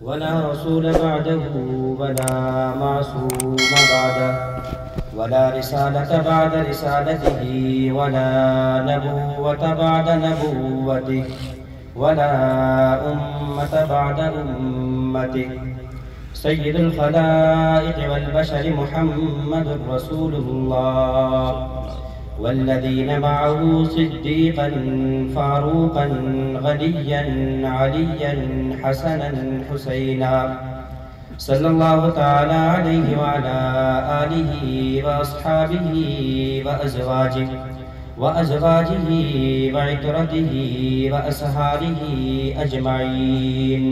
ولا رسول بعده ولا معصوم بعده ولا رسالة بعد رسالته ولا نبوة بعد نبوته ولا أمة بعد أمته سيد الخلائق والبشر محمد رسول الله والذين معه صديقا فاروقا غنيا عليا حسنا حسينا صلى الله تعالى عليه وعلى آله وأصحابه وأزواجه وعترته وأصحابه أجمعين.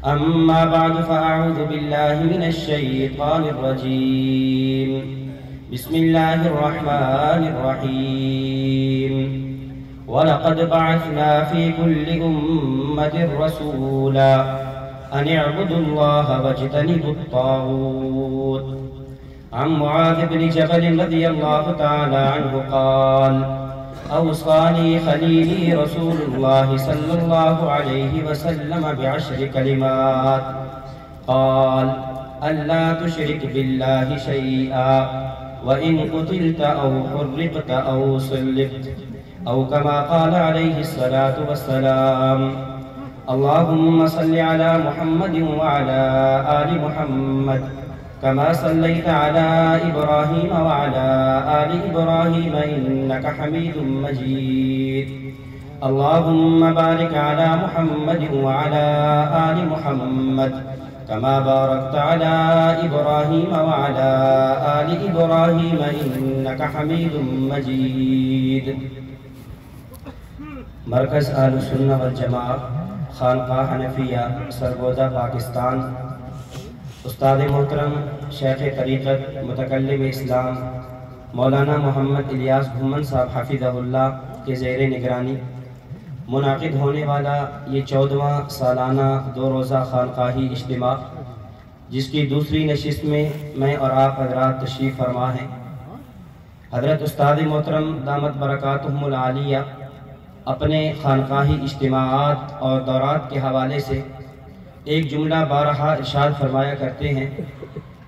أما بعد فأعوذ بالله من الشيطان الرجيم. بسم الله الرحمن الرحيم. ولقد بعثنا في كل أمة رسولا أن اعبدوا الله واجتنبوا الطاغوت. عن معاذ بن جبل رضي الله تعالى عنه قال: أوصاني خليلي رسول الله صلى الله عليه وسلم ب10 كلمات. قال: ألا تشرك بالله شيئا وإن قتلت أو حرقت أو صلبت أو كما قال عليه الصلاة والسلام. اللهم صل على محمد وعلى آل محمد كما صليت على إبراهيم وعلى آل إبراهيم إنك حميد مجيد. اللهم بارك على محمد وعلى آل محمد كما باركت على إبراهيم وعلى آل إبراهيم إنك حميد مجيد. مرکز اہل سنہ والجماعت خانقاہ حنفیہ سرگودا پاکستان، استاد محترم شیخ طریقت متکلم اسلام مولانا محمد الیاس گھومن صاحب حفظہ اللہ کے زیر نگرانی منعقد ہونے والا یہ 14واں سالانہ 2 روزہ خانقاہی اجتماع، جس کی دوسری نشست میں میں اور آپ حضرات تشریف فرما ہیں. حضرت استاد محترم دامت برکاتہم العالیہ اپنے خانقاہی اجتماعات اور دورات کے حوالے سے ایک جملہ بارہا ارشاد فرمایا کرتے ہیں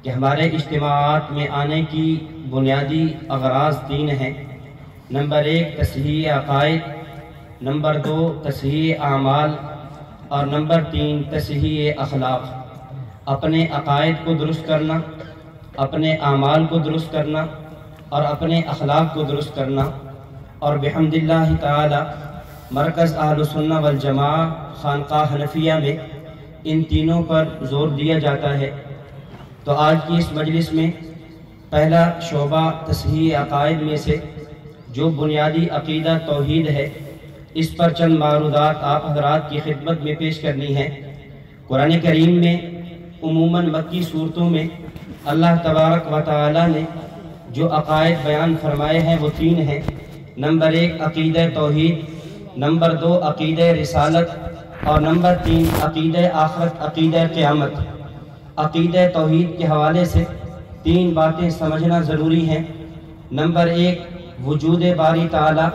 کہ ہمارے اجتماعات میں آنے کی بنیادی اغراض 3 ہیں. نمبر 1 تصحیح عقائد، نمبر 2 تصحیح اعمال اور نمبر 3 تصحیح اخلاق. اپنے عقائد کو درست کرنا، اپنے اعمال کو درست کرنا اور اپنے اخلاق کو درست کرنا. اور بحمد اللہ تعالی مرکز اہل سنہ والجماعہ خانقاہ حنفیہ میں ان تینوں پر زور دیا جاتا ہے. تو آج کی اس مجلس میں پہلا شعبہ تصحیح عقائد میں سے جو بنیادی عقیدہ توحید ہے، اس پر چند معروضات آپ حضرات کی خدمت میں پیش کرنی ہے. قرآن کریم میں عموماً مکی صورتوں میں اللہ تبارک و تعالی نے جو عقائد بیان فرمائے ہیں وہ 3 ہیں. نمبر 1 عقیدہ توحید، نمبر 2 عقیدہ رسالت اور نمبر 3 عقیدہ آخرت، عقیدہ قیامت. عقیدہ توحید کے حوالے سے 3 باتیں سمجھنا ضروری ہیں. نمبر 1 وجود باری تعالی،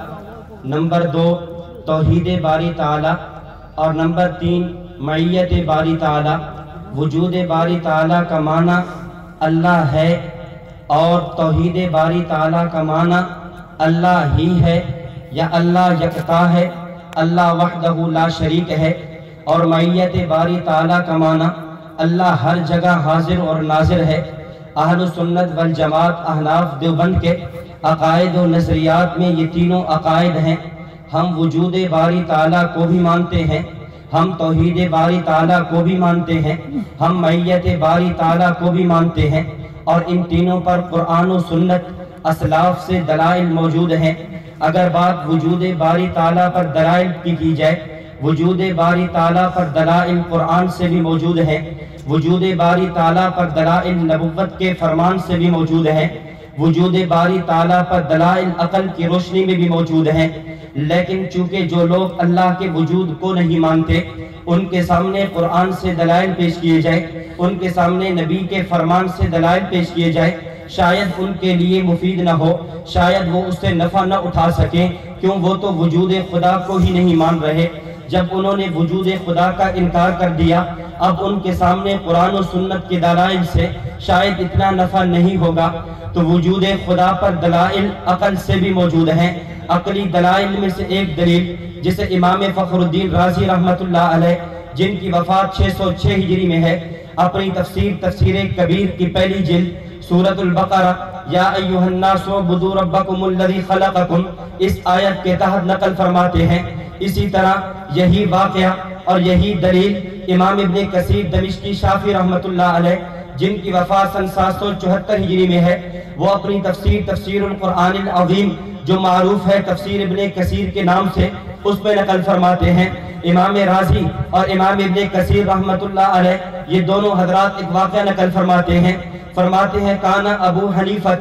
نمبر 2 توحید باری تعالی اور نمبر 3 معیت باری تعالی. وجود باری تعالی کا معنی اللہ ہے اور توحید باری تعالی کا معنی اللہ ہی ہے یا اللہ یکتا ہے، اللہ وحدہ لا شریک ہے. اور معیت باری تعالی کا معنی اللہ ہر جگہ حاضر اور ناظر ہے. اہل سنت والجماعت احناف دیوبند کے عقائد و نظریات میں یہ تینوں عقائد ہیں. ہم وجود باری تعالیٰ کو بھی مانتے ہیں، ہم توحید باری تعالیٰ کو بھی مانتے ہیں، ہم معیت باری تعالیٰ کو بھی مانتے ہیں. اور ان تینوں پر قرآن و سنت اسلاف سے دلائل موجود ہیں. اگر بات وجود باری تعالیٰ پر دلائل کی جائے، وجود باری تعالیٰ پر دلائل قرآن سے بھی موجود ہیں، وجود باری تعالیٰ پر دلائل نبوت کے فرمان سے بھی موجود ہیں، وجود باری تعالیٰ پر دلائل عقل کی روشنی میں بھی موجود ہیں. لیکن چونکہ جو لوگ اللہ کے وجود کو نہیں مانتے، ان کے سامنے قرآن سے دلائل پیش کیے جائے، ان کے سامنے نبی کے فرمان سے دلائل پیش کیے جائے، شاید ان کے لیے مفید نہ ہو، شاید وہ اس سے نفع نہ اٹھا سکیں. کیوں؟ وہ تو وجود خدا کو ہی نہیں مان رہے. جب انہوں نے وجود خدا کا انکار کر دیا، اب ان کے سامنے قرآن و سنت کے دلائل سے شاید اتنا نفع نہیں ہوگا، تو وجود خدا پر دلائل عقل سے بھی موجود ہیں۔ عقلی دلائل میں سے ایک دلیل جسے امام فخر الدین رازی رحمت اللہ علیہ، جن کی وفات 606 ہجری میں ہے، اپنی تفسیر کبیر کی پہلی جلد سورۃ البقرہ یا ایھا الناس اعبدوا ربکم الذی خلقکم اس آیت کے تحت نقل فرماتے ہیں۔ اسی طرح یہی واقعہ اور یہی دلیل امام ابن کثیر دمشقی شافعی رحمت اللہ علیہ، جن کی وفات سن 774 ہجری میں ہے، وہ اپنی تفسیر القرآن العظیم جو معروف ہے تفسیر ابن کثیر کے نام سے، اس میں نقل فرماتے ہیں۔ امام رازی اور امام ابن کثیر رحمت اللہ علیہ یہ دونوں حضرات ایک واقعہ نقل فرماتے ہیں کانا ابو حنیفہ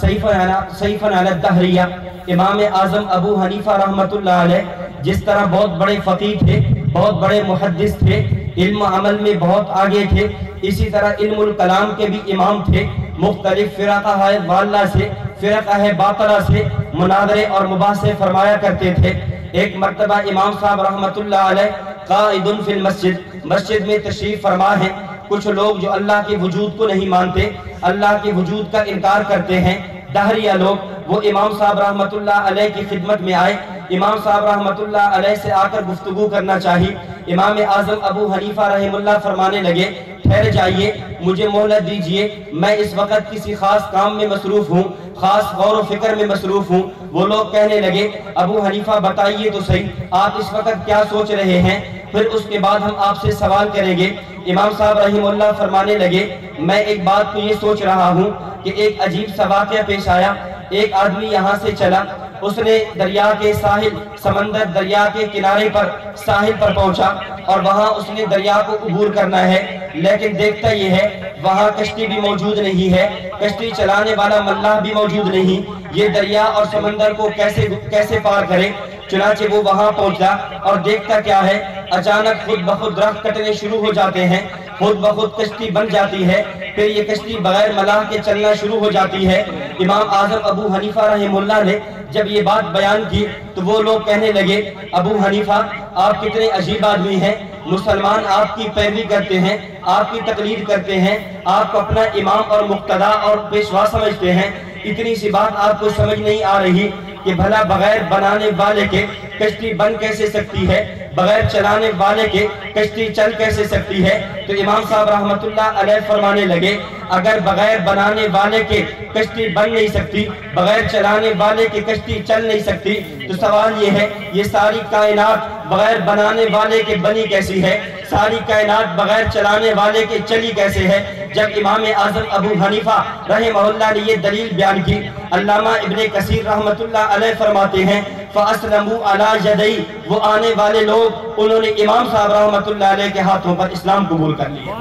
سیفاً علی الدہریہ، امام اعظم ابو حنیفہ رحمت اللہ علیہ جس طرح بہت بڑے فقیہ تھے، بہت بڑے محدث تھے، علم عمل میں بہت آگے تھے، اسی طرح علم الکلام کے بھی امام تھے، مختلف فرقہ ضالہ سے، فرقہ باطلہ سے مناظرے اور مباحثے فرمایا کرتے تھے۔ ایک مرتبہ امام صاحب رحمت اللہ علیہ قائد فی المسجد، مسجد میں تشریف فرما ہیں، کچھ لوگ جو اللہ کے وجود کو نہیں مانتے، اللہ کے وجود کا انکار کرتے ہیں، دہریہ لوگ، وہ امام صاحب رحمت اللہ علیہ کی خدمت میں آئے۔ امام صاحب رحمت اللہ علیہ سے آ کر گفتگو کرنا چاہی۔ امام اعظم ابو حنیفہ رحم اللہ فرمانے لگے، ٹھہر جائیے، مجھے مہلت دیجئے، میں اس وقت کسی خاص کام میں مصروف ہوں، خاص غور و فکر میں مصروف ہوں۔ وہ لوگ کہنے لگے، ابو حنیفہ بتائیے تو صحیح، آپ اس وقت کیا سوچ رہے ہیں، پھر اس کے بعد ہم آپ سے سوال کریں گے۔ امام صاحب رحم اللہ فرمانے لگے، میں ایک بات کو یہ سوچ رہا ہوں کہ ایک عجیب سا واقعہ پیش آیا۔ ایک آدمی یہاں سے چلا، اس نے دریا کے ساحل، سمندر دریا کے کنارے پر ساحل پر پہنچا اور وہاں اس نے دریا کو عبور کرنا ہے، لیکن دیکھتا یہ ہے وہاں کشتی بھی موجود نہیں ہے، کشتی چلانے والا ملاح بھی موجود نہیں، یہ دریا اور سمندر کو کیسے پار کرے؟ چنانچہ وہ وہاں پہنچا اور دیکھتا کیا ہے، اچانک خود بخود درخت کٹنے شروع ہو جاتے ہیں، خود بخود کشتی بن جاتی ہے، پھر یہ کشتی بغیر ملاح کے چلنا شروع ہو جاتی ہے۔ امام اعظم ابو حنیفہ رحم اللہ نے جب یہ بات بیان کی تو وہ لوگ کہنے لگے، ابو حنیفہ آپ کتنے عجیب آدمی ہیں، مسلمان آپ کی پیروی کرتے ہیں، آپ کی تقلید کرتے ہیں، آپ کو اپنا امام اور مقتدا اور پیشوا سمجھتے ہیں، اتنی سی بات آپ کو سمجھ نہیں آ رہی کہ بھلا بغیر بنانے والے کے کشتی بن کیسے سکتی ہے، بغیر چلانے والے کے کشتی چل کیسے سکتی ہے؟ تو امام صاحب رحمت اللہ علیہ فرمانے لگے، اگر بغیر بنانے والے کے کشتی بن نہیں سکتی، بغیر چلانے والے کے کشتی چل نہیں سکتی، تو سوال یہ ہے یہ ساری کائنات بغیر بنانے والے کے بنی کیسی ہے، ساری کائنات بغیر چلانے والے کے چلی کیسے ہے؟ جب امام اعظم ابو حنیفہ رحمہ اللہ نے یہ دلیل بیان کی، علامہ ابن کثیر رحمت اللہ علیہ فرماتے ہیں فَأَسْلَمُوا عَلَى يَدَيْهِ، وہ آنے والے لوگ انہوں نے امام صاحب رحمت اللہ علیہ کے ہاتھوں پر اسلام قبول کر لیا۔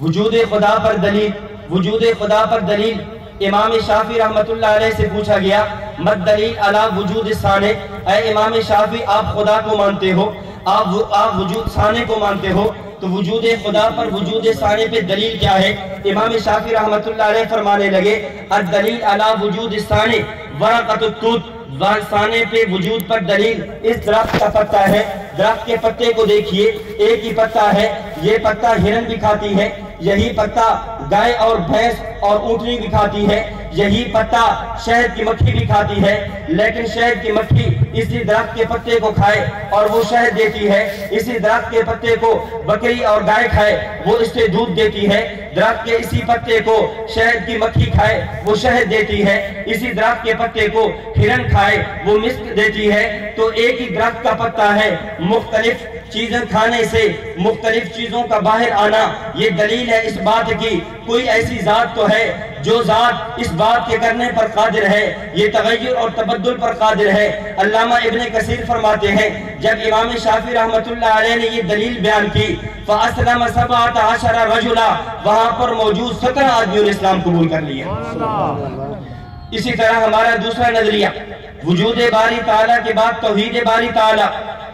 وجود خدا پر دلیل، وجود خدا پر دلیل، امام شافعی رحمت اللہ علیہ سے پوچھا گیا مد دلیل علی وجود ثانی، اے امام شافعی آپ خدا کو مانتے ہو، آپ وجود ثانی کو مانتے ہو، تو وجود خدا پر وجود ثانی پہ دلیل کیا ہے؟ امام شافعی رحمت اللہ علیہ فرمانے لگے الدلیل علی وجود ثانی ورقۃ التوت، ثانی پہ وجود پر دلیل اس درخت کا پتا ہے، درخت کے پتے کو دیکھیے، ایک ہی پتا ہے، یہ پتا ہرن بھی کھاتی ہے، یہی پتا گائے اور بھینس اور اونٹنی بھی کھاتی ہے، یہی پتا شہد کی مکھی بھی کھاتی ہے، لیکن شہد کی مکھی اسی درخت کے پتے کو کھائے اور وہ شہد دیتی ہے، اسی درخت کے پتے کو بکری اور گائے کھائے وہ اس سے دودھ دیتی ہے، درخت کے اسی پتے کو شہد کی مکھی کھائے وہ شہد دیتی ہے، اسی درخت کے پتے کو ہرن کھائے وہ مسک دیتی ہے۔ تو ایک ہی درخت کا پتا ہے، مختلف چیزیں کھانے سے مختلف چیزوں کا باہر آنا، یہ دلیل ہے اس بات کی کوئی ایسی ذات تو ہے جو ذات اس بات کے کرنے پر قادر ہے، یہ تغیر اور تبدل پر قادر ہے۔ علامہ ابن کثیر فرماتے ہیں جب امام شافعی رحمت اللہ علیہ نے یہ دلیل بیان کی فَأَسْلَمَ 17 رَجُلًا، وہاں پر موجود 17 آدمیوں نے اسلام قبول کر لیا۔ اسی طرح ہمارا دوسرا نظریہ وجود باری تعالیٰ کے بعد توحید باری تعالیٰ،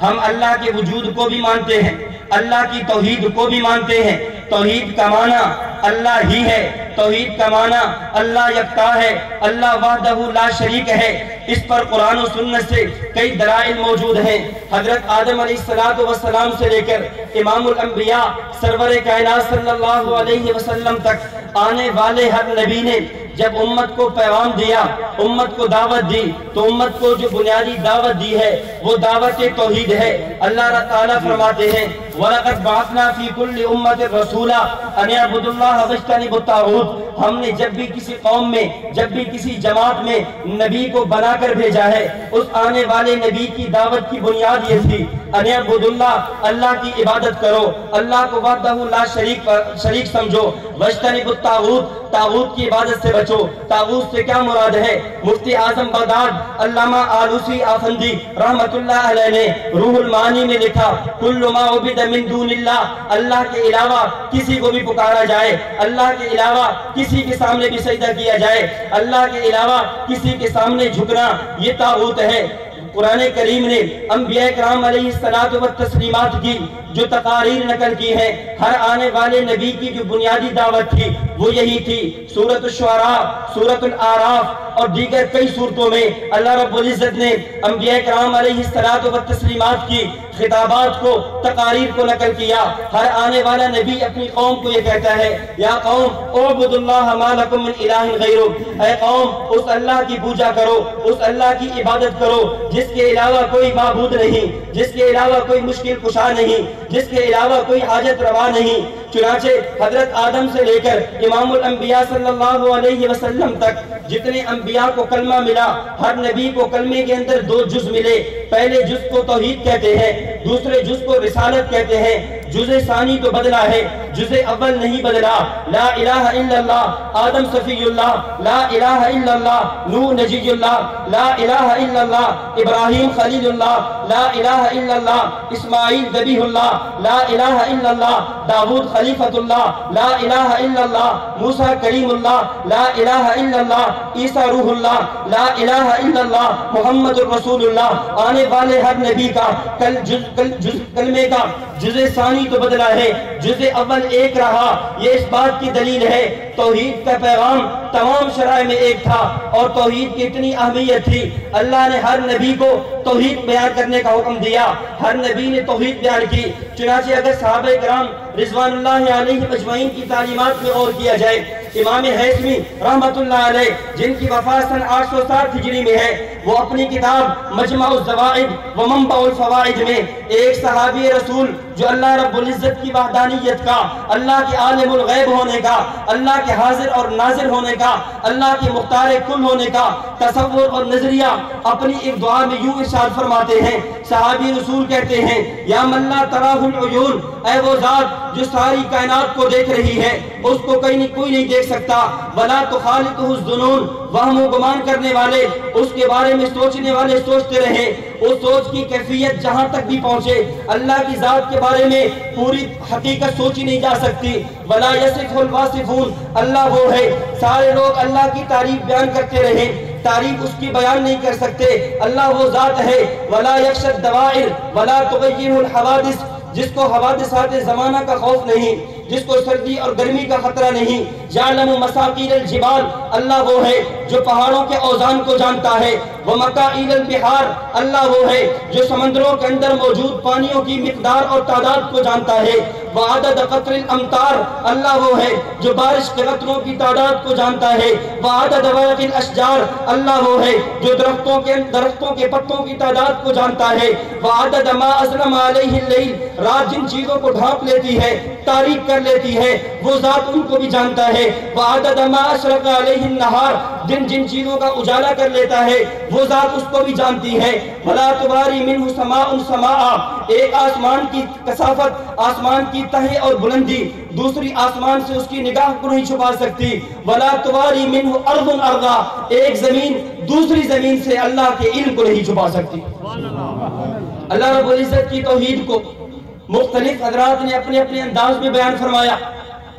ہم اللہ کے وجود کو بھی مانتے ہیں، اللہ کی توحید کو بھی مانتے ہیں۔ توحید کا معنی اللہ ہی ہے، توحید کا معنی اللہ یکتا ہے، اللہ وحدہ لا شریک ہے۔ اس پر قرآن و سنت سے کئی دلائل موجود ہیں۔ حضرت آدم علیہ السلام سے لے کر امام الانبیاء سرور کائنات صلی اللہ علیہ وسلم تک آنے والے ہر نبی نے جب امت کو پیغام دیا، امت کو دعوت دی، تو امت کو جو بنیادی دعوت دی ہے وہ دعوت توحید ہے۔ اللہ تعالیٰ فرماتے ہیں وَلَقَدْ بَعَثْنَا فِي كُلِّ أُمَّةٍ رَسُولًا أَنِ اعْبُدُوا اللَّهَ وَاجْتَنِبُوا الطَّاغُوتَ۔ ہم نے جب بھی کسی قوم میں، جب بھی کسی جماعت میں نبی کو بنا کر بھیجا ہے، اس آنے والے نبی کی دعوت کی بنیاد یہ تھی أَنِ اعْبُدُوا اللَّهَ، اللہ کی عبادت کرو، اللہ کو وحدہ لا شریک سمجھو، وَاجْتَنِبُوا الطَّاغُوتَ، طاغوت کی عبادت سے بچو۔ طاغوت سے کیا مراد ہے؟ مفتی اعظم بغداد علامہ آلوسی آفندی رحمت اللہ علیہ نے روح المعانی میں لکھا کل ما عبد من دون اللہ، اللہ کے علاوہ کسی کو بھی پکارا جائے، اللہ کے علاوہ کسی کے سامنے بھی سجدہ کیا جائے، اللہ کے علاوہ کسی کے سامنے جھکنا، یہ طاغوت ہے۔ قرآن کریم نے انبیاء کرام علیہ السلام کی جو تقاریر نقل کی ہے، ہر آنے والے نبی کی جو بنیادی دعوت تھی وہ یہی تھی۔ سورۃ الشعراء، سورۃ الاعراف اور دیگر کئی صورتوں میں اللہ رب العزت نے انبیاء کرام علیہ السلام کی خطابات کو، تقاریر کو نقل کیا۔ ہر آنے والا نبی اپنی قوم کو یہ کہتا ہے یا قوم اعبدوا اللہ ما لکم من الہ غیرہ، اے قوم اس اللہ کی پوجا کرو، اس اللہ کی عبادت کرو جس کے علاوہ کوئی معبود نہیں، جس کے علاوہ کوئی مشکل کشا نہیں، جس کے علاوہ کوئی حاجت روا نہیں۔ چنانچہ حضرت آدم سے لے کر امام الانبیاء صلی اللہ علیہ وسلم تک جتنے انبیاء کو کلمہ ملا، ہر نبی کو کلمے کے اندر دو جز ملے۔ پہلے جز کو توحید کہتے ہیں، دوسرے جز کو رسالت کہتے ہیں۔ جز ثانی تو بدلا ہے، جز اول نہیں بدلا۔ لا الہ الا اللہ آدم صفی اللہ، لا الہ الا اللہ نوح نجی اللہ، لا الہ الا اللہ ابراہیم خلیل اللہ، لا الہ الا اللہ اسماعیل ذبیح اللہ، لا الہ الا اللہ داؤد خلیفۃ اللہ، لا الہ الا اللہ موسیٰ کلیم اللہ، لا الہ الا اللہ عیسیٰ روح اللہ، لا الہ الا اللہ محمد الرسول اللہ۔ آنے والے ہر نبی کا کلمے کا جز ثانی تو بدلا ہے، جز اول ایک رہا۔ یہ اس بات کی دلیل ہے توحید کا پیغام تمام شرائع میں ایک تھا، اور توحید کی اتنی اہمیت تھی اللہ نے ہر نبی کو توحید بیان کرنے کا حکم دیا، ہر نبی نے توحید بیان کی۔ چنانچہ اگر صحابہ کرام رضوان اللہ علیہ اجمعین کی تعلیمات میں غور کیا جائے، امام حیثمی رحمت اللہ علیہ جن کی وفات سن 860 ہجری میں ہے، وہ اپنی کتاب مجمع الزوائد و منبع الفوائد میں ایک صحابی رسول جو اللہ رب العزت کی وحدانیت کا، اللہ کے عالم الغیب ہونے کا، اللہ کے حاضر اور ناظر ہونے کا، اللہ کے مختار کل ہونے کا تصور اور نظریہ اپنی ایک دعا میں یوں ارشاد فرماتے ہیں۔ صحابی رسول کہتے ہیں یا من لا تراہ العیون، اے وہ ذات جو ساری کائنات کو دیکھ رہی ہے، اس کو کوئی نہیں دیکھ سکتا۔ ولا تخالطہ الظنون، وہم و گمان کرنے والے، اس کے بارے میں سوچنے والے سوچتے رہیں، اس سوچ کی کیفیت جہاں تک بھی پہنچے اللہ کی ذات کے بارے میں پوری حقیقت سوچی نہیں جا سکتی۔ ولا یصف الواصفون، اللہ وہ ہے، سارے لوگ اللہ کی تعریف بیان کرتے رہیں، تعریف اس کی بیان نہیں کر سکتے، اللہ وہ ذات ہے۔ ولا یخشى الدوائر ولا تغیرہ الحوادث، جس کو حوادثات زمانہ کا خوف نہیں، جس کو سردی اور گرمی کا خطرہ نہیں۔ یعلم مساقیل الجبال، اللہ وہ ہے جو پہاڑوں کے اوزان کو جانتا ہے۔ ومکائل البحار، اللہ وہ ہے جو سمندروں کے اندر موجود پانیوں کی مقدار اور تعداد کو جانتا ہے۔ وعدد قطر الامطار، اللہ وہ ہے جو بارش کے قطروں کی تعداد کو جانتا ہے۔ وعدد ورق الاشجار، اللہ وہ ہے جو درختوں کے پتوں کی تعداد کو جانتا ہے۔ وعدد ما اظلم علیہ اللیل، رات جن چیزوں کو ڈھانپ لیتی ہے، تاریک کر لیتی ہے، وہ ذات ان کو بھی جانتا ہے۔ وعدد ما اشرق علیہ النہار، جن چیزوں کا اجالا کر لیتا ہے وہ ذات اس کو بھی جانتی ہے۔ ولا تباری منہ سماء سماء، ایک آسمان کی کثافت، آسمان کی تہی اور بلندی دوسری آسمان سے اس کی نگاہ کو نہیں چھپا سکتی۔ ولا تباری منہ ارض ارضا، ایک زمین دوسری زمین سے اللہ کے علم کو نہیں چھپا سکتی۔ اللہ رب العزت کی توحید کو مختلف حضرات نے اپنے اپنے انداز میں بیان فرمایا۔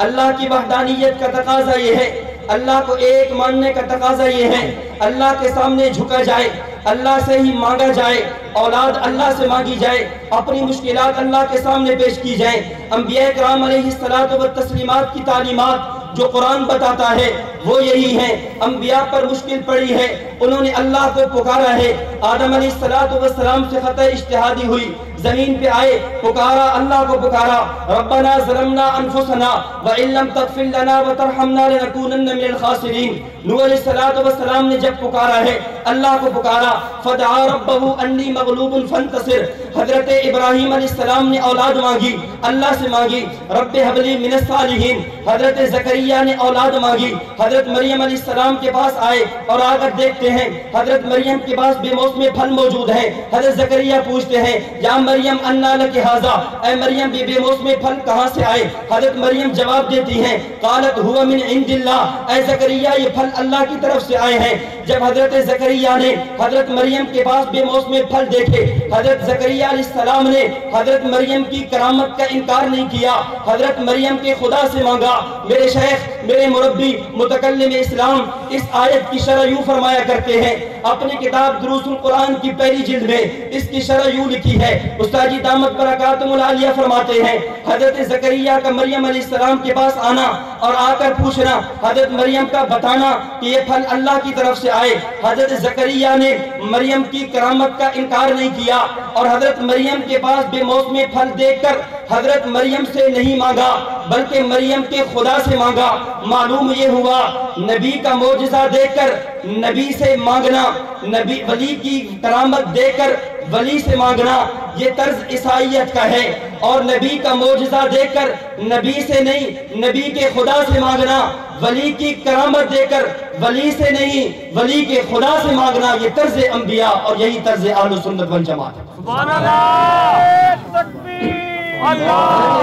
اللہ کی وحدانیت کا تقاضا یہ ہے، اللہ کو ایک ماننے کا تقاضا یہ ہے، اللہ کے سامنے جھکا جائے، اللہ سے ہی مانگا جائے، اولاد اللہ سے مانگی جائے، اپنی مشکلات اللہ کے سامنے پیش کی جائیں۔ انبیاء کرام علیہ السلام کی تعلیمات جو قرآن بتاتا ہے وہ یہی ہے۔ انبیاء پر مشکل پڑی ہے، انہوں نے اللہ کو پکارا ہے۔ آدم علیہ السلام سے خطا اجتہادی ہوئی، زمین پہ آئے، پکارا، اللہ کو پکارا، ربنا ظلمنا انفسنا وان لم تغفر لنا وترحمنا لنکونن من الخاسرین۔ نوح علیہ السلام نے جب پکارا ہے، اللہ کو پکارا، فدعا ربہ انی مغلوب فانتصر۔ حضرت ابراہیم علیہ السلام نے اولاد مانگی، اللہ سے مانگی، رب ہب لی من الصالحین۔ حضرت زکریا نے اولاد مانگی، حضرت مریم علیہ السلام کے پاس آئے اور آ کر دیکھتے ہیں حضرت مریم کے پاس بے موسم پھل موجود ہیں۔ حضرت زکریا پوچھتے ہیں، یا مریم انا لک ھذا، اے مریم بے موسم پھل کہاں سے آئے؟ حضرت مریم جواب دیتی ہیں، قالت ہوا من عند اللہ، اے زکریا یہ پھل اللہ کی طرف سے آئے ہیں۔ جب حضرت زکریا نے حضرت مریم کے پاس بے موسم پھل دیکھے، حضرت زکریا علیہ السلام نے حضرت مریم کی کرامت کا انکار نہیں کیا، حضرت مریم کے خدا سے مانگا۔ میرے شیخ، میرے مربی متکلم اسلام اس آیت کی شرح یوں فرمایا کرتے ہیں، اپنی کتاب دروس القرآن کی پہلی جلد میں اس کی شرح یوں لکھی ہے۔ استاد جی دامت برکاتہم العالیہ فرماتے ہیں، حضرت زکریا کا مریم علیہ السلام کے پاس آنا اور آ کر پوچھنا، حضرت مریم کا بتانا کہ یہ پھل اللہ کی طرف سے آئے۔ حضرت زکریا نے مریم کی کرامت کا انکار نہیں کیا اور حضرت مریم کے پاس بے موسم پھل دیکھ کر حضرت مریم سے نہیں مانگا بلکہ مریم کے خدا سے مانگا۔ معلوم یہ ہوا نبی کا معجزہ دیکھ کر نبی سے مانگنا، نبی ولی کی کرامت دیکھ کر ولی سے مانگنا، یہ طرز عیسائیت کا ہے۔ اور نبی کا معجزہ دیکھ کر نبی سے نہیں، نبی کے خدا سے مانگنا، ولی کی کرامت دے کر ولی سے نہیں، ولی کے خدا سے مانگنا، یہ طرز انبیاء اور یہی طرز اہل سنت والجماعت ہے۔ سبحان اللہ، تکبیر،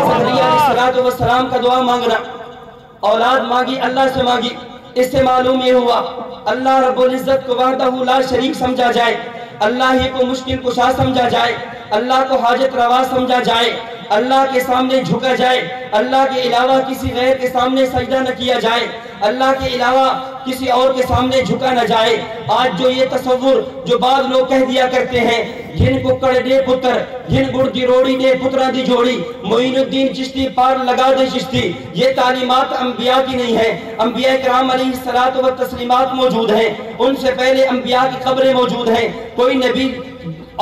زکریا علیہ السلام کا دعا مانگنا، اولاد مانگی، اللہ سے مانگی، اس سے معلوم یہ ہوا اللہ رب العزت کو وحدہ لا شریک سمجھا جائے، اللہ ہی کو مشکل کشا سمجھا جائے، اللہ کو حاجت روا سمجھا جائے، اللہ کے سامنے جھکا جائے، اللہ کے علاوہ کسی غیر کے سامنے سجدہ نہ کیا جائے، اللہ کے علاوہ کسی اور کے سامنے جھکا نہ جائے۔ آج جو یہ تصور جو بعض لوگ کہہ دیا کرتے ہیں، جن ککڑ دے پتر، جن گڑ دی روڑی دے پترہ دی جوڑی، معین الدین چشتی پار لگا دے چشتی، یہ تعلیمات انبیاء کی نہیں ہے۔ انبیاء کرام علیہ الصلوۃ والتسلیمات موجود ہیں، ان سے پہلے انبیاء کی قبریں موجود ہیں۔ کوئی نبی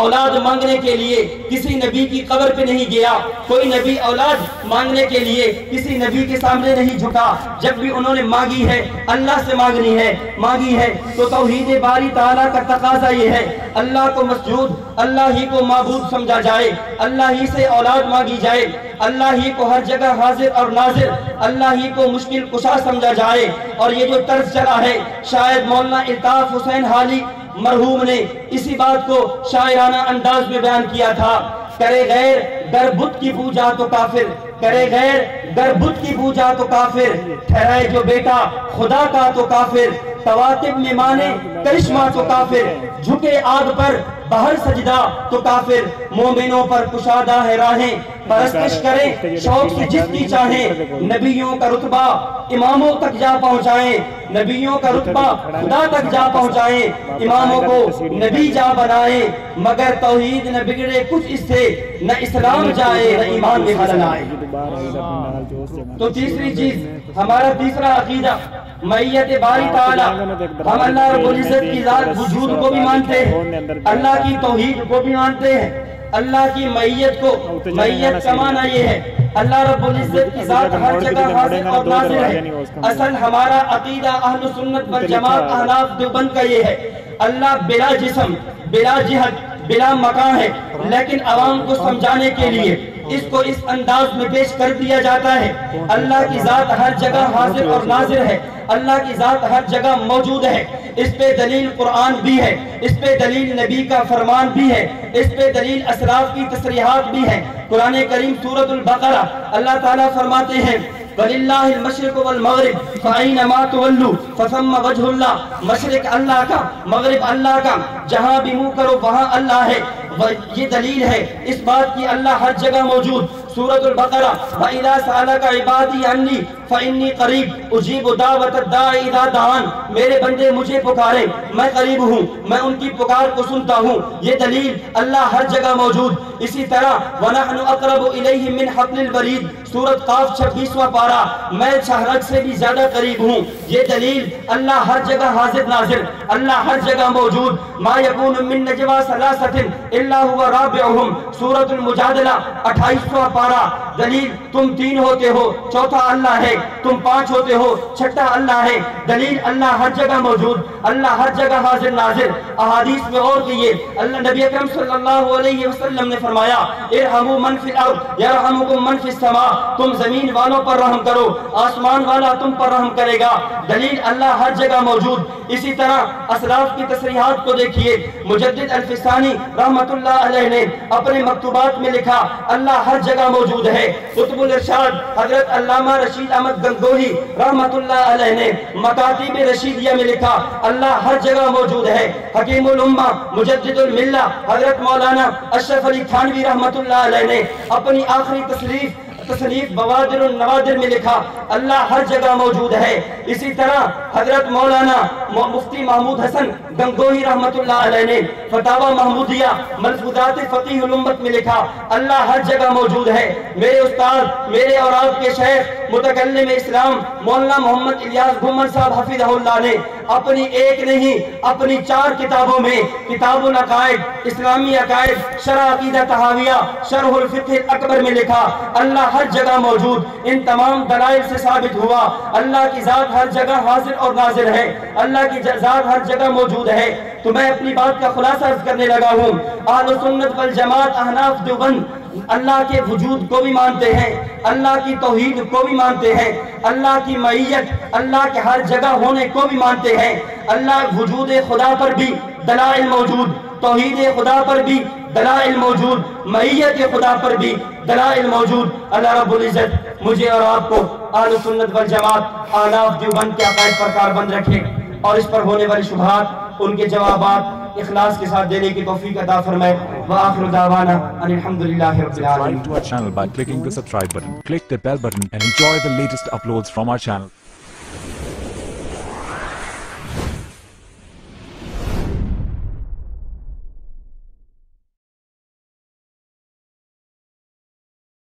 اولاد مانگنے کے لیے کسی نبی کی قبر پہ نہیں گیا، کوئی نبی اولاد مانگنے کے لیے کسی نبی کے سامنے نہیں جھکا۔ جب بھی انہوں نے مانگی ہے اللہ سے مانگی ہے تو توحید باری تعالیٰ کا تقاضا یہ ہے اللہ کو مسجود، اللہ ہی کو معبود سمجھا جائے، اللہ ہی سے اولاد مانگی جائے، اللہ ہی کو ہر جگہ حاضر اور ناظر، اللہ ہی کو مشکل کشا سمجھا جائے۔ اور یہ جو طرز چلا ہے، شاید مولانا الطاف حسین حالی مرحوم نے اسی بات کو شاعرانہ انداز میں بیان کیا تھا، کرے غیر گر بت کی پوجا تو کافر، کرے غیر گر بت کی پوجا تو کافر، ٹھہرائے جو بیٹا خدا کا تو کافر، تواتب میں مانے کرشمہ تو کافر، جھکے آگ پر بہر سجدہ تو کافر، مومنوں پر کشادہ ہے راہیں، پرستش کریں شوق سے جس کی چاہیں، نبیوں کا رتبہ اماموں تک جا پہنچائیں، نبیوں کا رتبہ خدا تک جا پہنچائیں، اماموں کو نبی جا بنائیں، مگر توحید نہ بگڑے کچھ اس سے، نہ اسلام جائے نہ ایمان میں خلل آئے۔ تو تیسری چیز، ہمارا تیسرا عقیدہ معیت باری تعالیٰ، ہم اللہ رب العزت کی ذات وجود کو بھی مانتے ہیں، اللہ کی توحید کو بھی مانتے ہیں، اللہ کی معیت کو، معیت کا معنی یہ ہے اللہ رب العزت کی ذات ہر جگہ حاضر اور ناظر ہے۔ اصل ہمارا عقیدہ اہل سنت والجماعت احناف دیوبند کا یہ ہے، اللہ بلا جسم، بلا جہت، بلا مکان ہے، لیکن عوام کو سمجھانے کے لیے اس کو اس انداز میں پیش کر دیا جاتا ہے۔ اللہ کی ذات ہر جگہ حاضر اور ناظر ہے، اللہ کی ذات ہر جگہ موجود ہے۔ اس پہ دلیل قرآن بھی ہے، اس پہ دلیل نبی کا فرمان بھی ہے، اس پہ دلیل اسلاف کی تصریحات بھی ہیں۔ قرآن کریم سورۃ البقرہ اللہ تعالیٰ فرماتے ہیں وَلِلَّهِ الْمَشْرِقُ وَالْمَغْرِبُ فَأَيْنَمَا تُوَلُّوا فَثَمَّ وَجْهُ اللَّهِ، مشرق اللہ کا، مغرب اللہ کا، جہاں بھی منہ کرو وہاں اللہ ہے۔ یہ دلیل ہے اس بات کی اللہ ہر جگہ موجود۔ سورۃ البقرہ وَإِذَا سَأَلَكَ عِبَادِي عَنِّي فإنی قریب اجیب دعوت الداعی اذا دعان، میرے بندے مجھے پکارے میں قریب ہوں، میں ان کی پکار کو سنتا ہوں. یہ دلیل اللہ ہر جگہ موجود. اسی طرح وَنَحْنُ أَقْرَبُ إِلَيْهِ مِنْ حَبْلِ الْوَرِيدِ، سورۃ قاف 26واں پارہ، میں شہرگ سے بھی زیادہ قریب ہوں. یہ دلیل اللہ ہر جگہ حاضر ناظر، اللہ ہر جگہ موجود. ما يكون من نجوى ثلاثة إلا هو رابعهم، سورۃ المجادلہ 28واں پارہ. دلیل تم تین ہوتے ہو، چوتھا اللہ ہے، تم پانچ ہوتے ہو، چھٹا اللہ ہے. دلیل اللہ ہر جگہ موجود، اللہ ہر جگہ حاضر ناظر. احادیث میں اور کہیے اللہ نبی اکرم صلی اللہ علیہ وسلم نے فرمایا ارحموا من فی الارض یرحمکم من فی السماء، تم زمین والوں پر رحم کرو، آسمان والا تم پر رحم کرے گا. دلیل اللہ ہر جگہ موجود. اسی طرح اسلاف کی تصریحات کو دیکھیے. مجدد الفسانی رحمت اللہ علیہ نے اپنے مکتوبات میں لکھا اللہ ہر جگہ موجود ہے. قطب الارشاد حضرت علامہ رشید احمد گنگوہی رحمت اللہ علیہ نے مکاتیب رشیدیہ میں لکھا اللہ ہر جگہ موجود ہے. حکیم الامہ مجدد الملہ حضرت مولانا اشرف علی تھانوی رحمت اللہ علیہ نے اپنی آخری تصنیف بوادر النوادر میں لکھا اللہ ہر جگہ موجود ہے. اسی طرح حضرت مولانا مفتی محمود حسن گنگوہی رحمت اللہ علیہ نے فتاوی محمودیہ ملفوظات فقیہ الامت میں لکھا اللہ ہر جگہ موجود ہے. میرے استاد میرے اور آپ کے شیخ متکلم اسلام مولانا محمد الیاس گھمر صاحب حفظہ اللہ نے اپنی ایک نہیں اپنی 4 کتابوں میں کتاب العقائد، اسلامی عقائد، شرح عقیدہ طحاویہ، شرح الفقہ الاکبر میں لکھا اللہ ہر جگہ موجود. ان تمام دلائل سے ثابت ہوا اللہ کی ذات ہر جگہ حاضر اور ناظر ہے، اللہ کی ذات ہر جگہ موجود ہے. تو میں اپنی بات کا خلاصہ عرض کرنے لگا ہوں. اہل سنت والجماعت احناف دیوبند اللہ کے وجود کو بھی مانتے ہیں، اللہ کی توحید کو بھی مانتے ہیں، اللہ کی معیت اللہ کے ہر جگہ ہونے کو بھی مانتے ہیں. اللہ وجود خدا پر بھی دلائل موجود، توحید خدا پر بھی دلائل موجود، معیت خدا پر بھی دلائل موجود. اللہ رب العزت مجھے اور آپ کو اہل سنت والجماعت احناف دیوبند کے عقائد پر کاربند رکھے اور اس پر ہونے والی شبہات ان کے جوابات اخلاص کے ساتھ دینے کی توفیق عطا فرمائے. وآخر دعوانا ان الحمدللہ رب العالمین. Subscribe to our channel by clicking the subscribe button. Click the bell button and enjoy the latest uploads from our channel.